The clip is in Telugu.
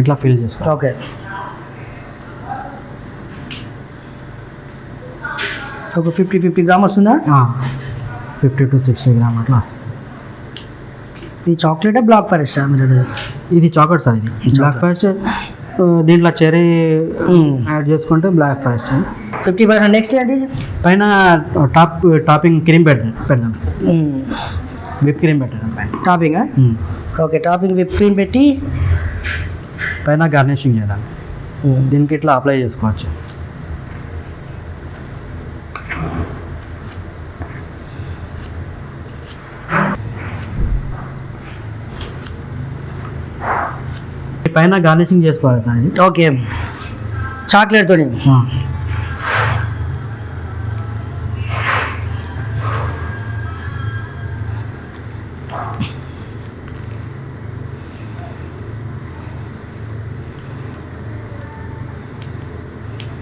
ఇట్లా ఫిల్ చేసుకో. ఓకే. ఒక 50 గ్రామ్ వస్తుందా? 50 to 60 గ్రామ్ అట్లా వస్తుంది. ఇది చాక్లెటా బ్లాక్ ఫారెస్టా మీరు? ఇది చాక్లెట్ సార్. ఇది బ్లాక్ ఫారెస్ట్. దీంట్లో చెరీ యాడ్ చేసుకుంటే బ్లాక్ ఫారెస్ట్. 50%. నెక్స్ట్ ఏంటి? పైన టాపింగ్ క్రీమ్ పెడదాం. విప్ క్రీమ్ పెట్టాం పైన. టాపింగా? ఓకే. టాపింగ్ విప్ క్రీమ్ పెట్టి పైన గార్నిషింగ్ చేద్దాం. దీనికి ఇట్లా అప్లై చేసుకోవచ్చు. పైన గార్నిషింగ్ చేసుకోవాలి సార్. ఇది ఓకే. చాక్లెట్తో